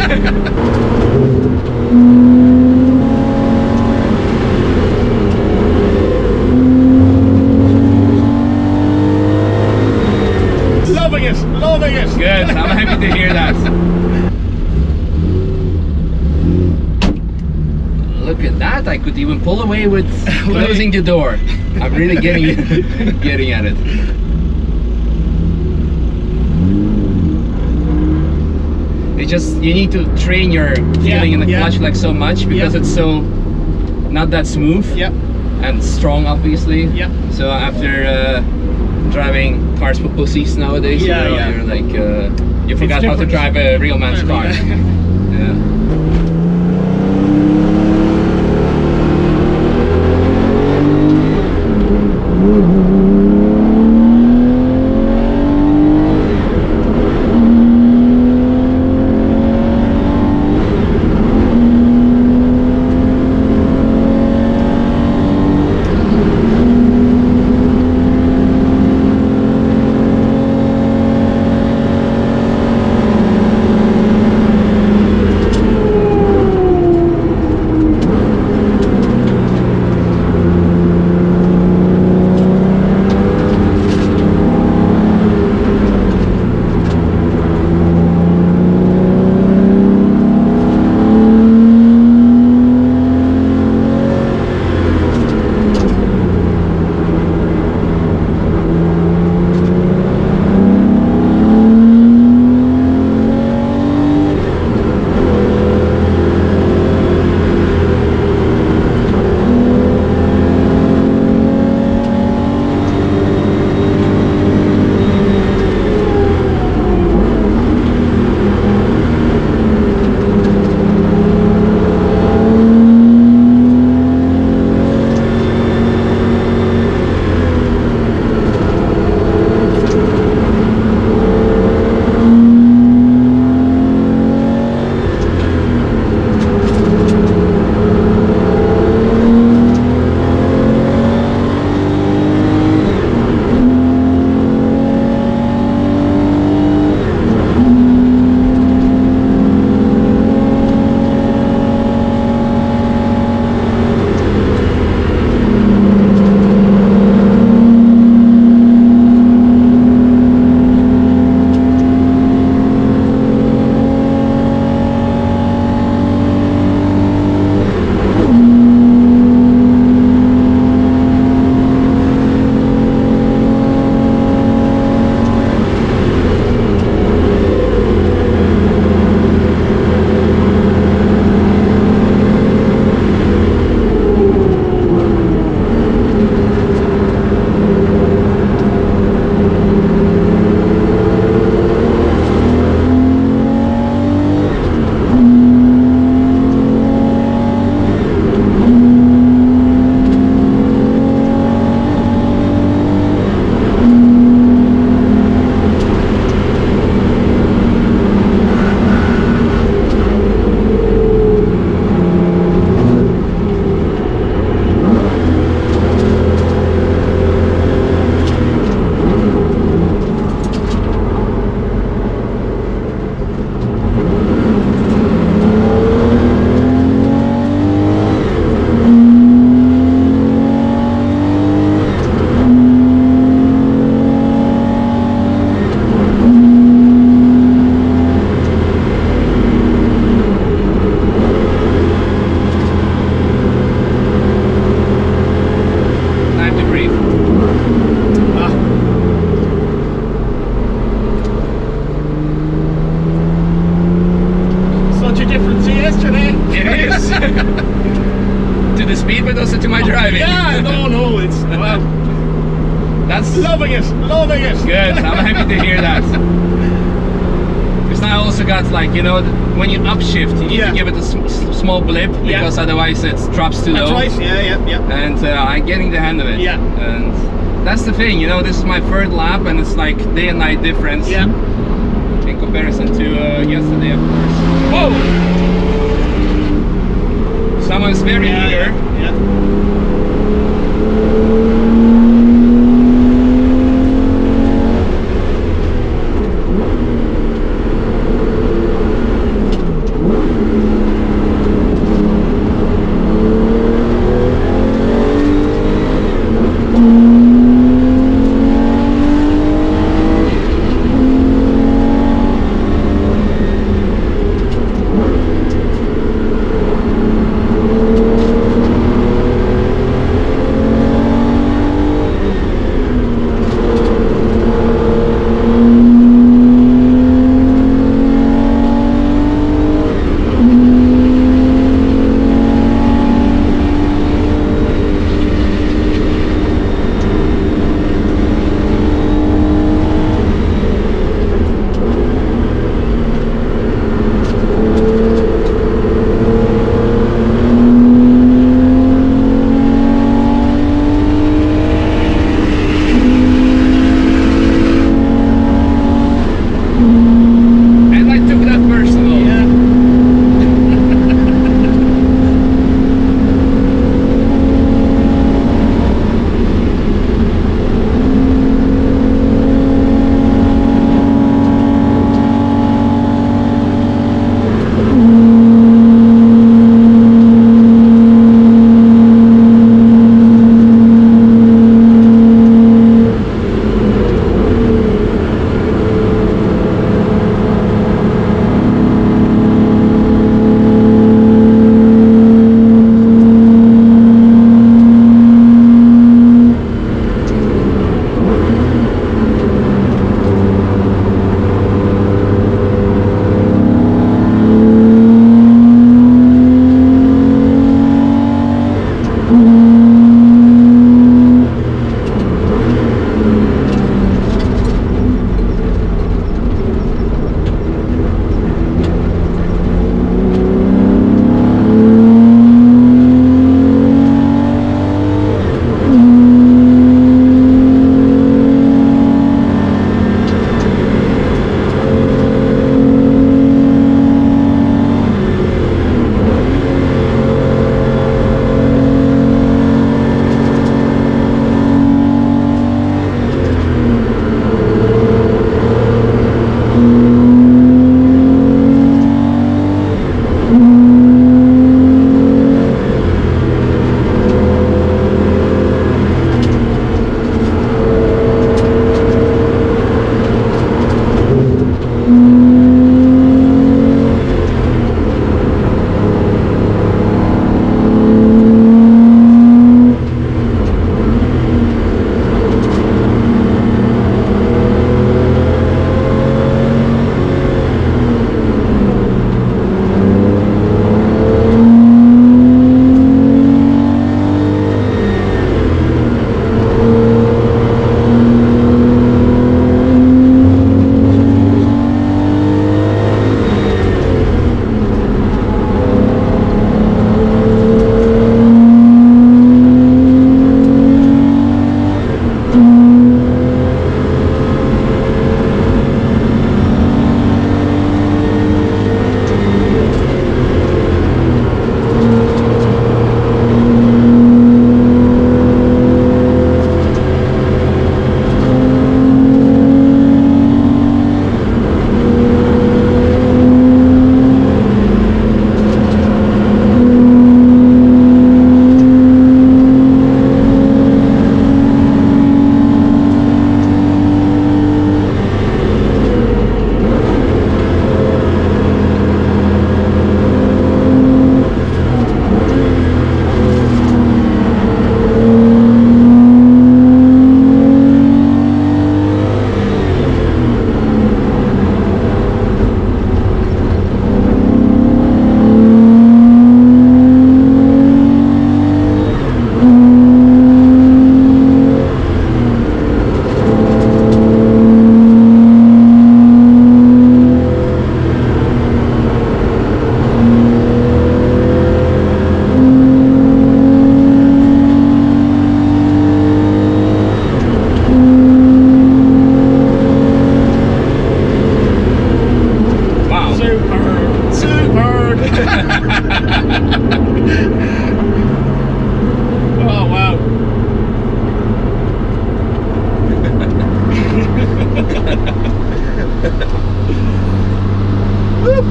Loving it, loving it. Good, I'm happy to hear that. Look at that, I could even pull away with closing the door. I'm really getting at it. It's just, you need to train your feeling in the clutch like so much because it's so not that smooth and strong obviously. So after driving cars for pussies nowadays, you know, you're like you forgot how to drive a real man's car. Loving it, loving it. Good, I'm happy to hear that. Because now I also got, like, you know, when you upshift, you need to give it a small blip because otherwise it drops too low. That's right, yeah. And I'm getting the hand of it. Yeah. And that's the thing, you know, this is my third lap and it's like day and night difference. Yeah. In comparison to yesterday, of course. Whoa! Someone's very eager. Yeah.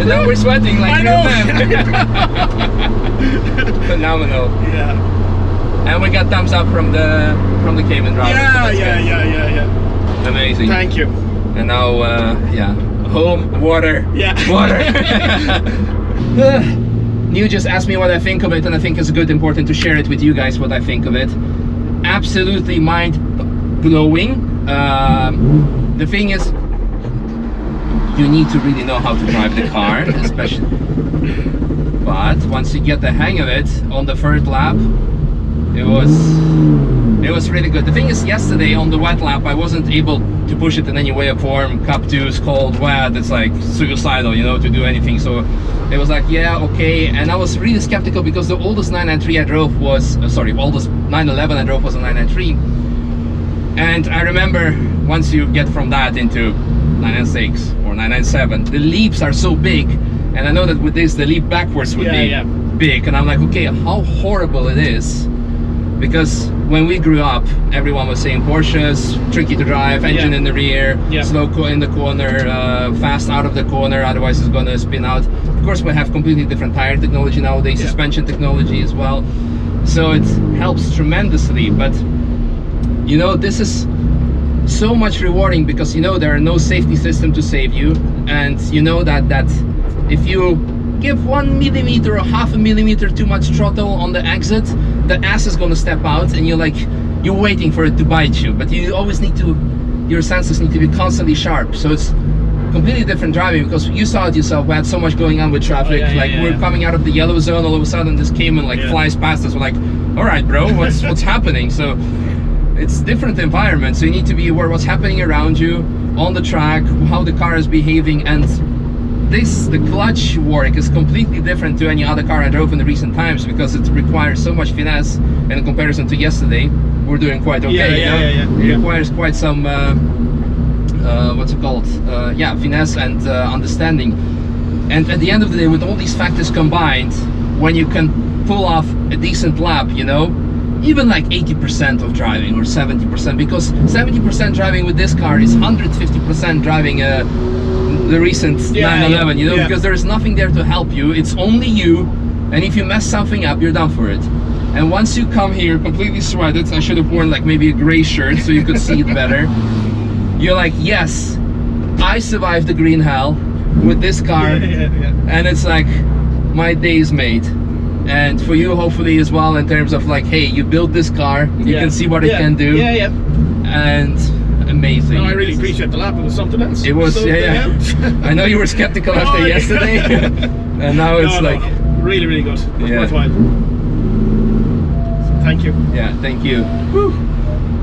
And now we're sweating like I real know. men. Phenomenal. Yeah. And we got thumbs up from the Cayman driver. Yeah. Amazing. Thank you. And now, yeah, home, water, Yeah. water. You just asked me what I think of it, and I think it's good, important to share it with you guys, what I think of it. Absolutely mind-blowing. The thing is, you need to really know how to drive the car, especially. But once you get the hang of it, on the third lap, it was really good. The thing is, yesterday on the wet lap, I wasn't able to push it in any way or form. Cup 2 is cold, wet, it's like suicidal, you know, to do anything. So it was like, yeah, okay. And I was really skeptical because the oldest 993 I drove was, oldest 911 I drove was a 993. And I remember once you get from that into 996 or 997, the leaps are so big. And I know that with this, the leap backwards would be big. And I'm like, okay, how horrible it is. Because when we grew up, everyone was saying Porsches, tricky to drive, engine in the rear, slow in the corner, fast out of the corner, otherwise it's going to spin out. Of course, we have completely different tire technology nowadays, suspension technology as well. So it helps tremendously. But, you know, this is so much rewarding because, you know, there are no safety system to save you. And you know that if you give 1 millimeter or half a millimeter too much throttle on the exit, the ass is going to step out and you're waiting for it to bite you. But you always need to, your senses need to be constantly sharp. So it's completely different driving because you saw it yourself. We had so much going on with traffic. We're coming out of the yellow zone, all of a sudden this Cayman flies past us. We're like, all right, bro, what's happening? So it's different environment. So you need to be aware what's happening around you on the track, how the car is behaving. And the clutch work is completely different to any other car I drove in the recent times because it requires so much finesse, and in comparison to yesterday, we're doing quite okay. It requires quite some what's it called? Finesse and understanding. And at the end of the day, with all these factors combined, when you can pull off a decent lap, you know, even like 80% of driving or 70%, because 70% driving with this car is 150% driving the recent 911, you know, because there is nothing there to help you. It's only you, and if you mess something up, you're done for it. And once you come here completely sweated, I should have worn like maybe a gray shirt so you could see it better. You're like, yes, I survived the green hell with this car, and it's like my day's made. And for you, hopefully as well, in terms of like, hey, you built this car, you can see what it can do. And amazing. No, I really appreciate the lap. It was something else. It was, I know you were skeptical after yesterday, and now it's really, really good. It's worthwhile. So thank you. Yeah, thank you. Whew.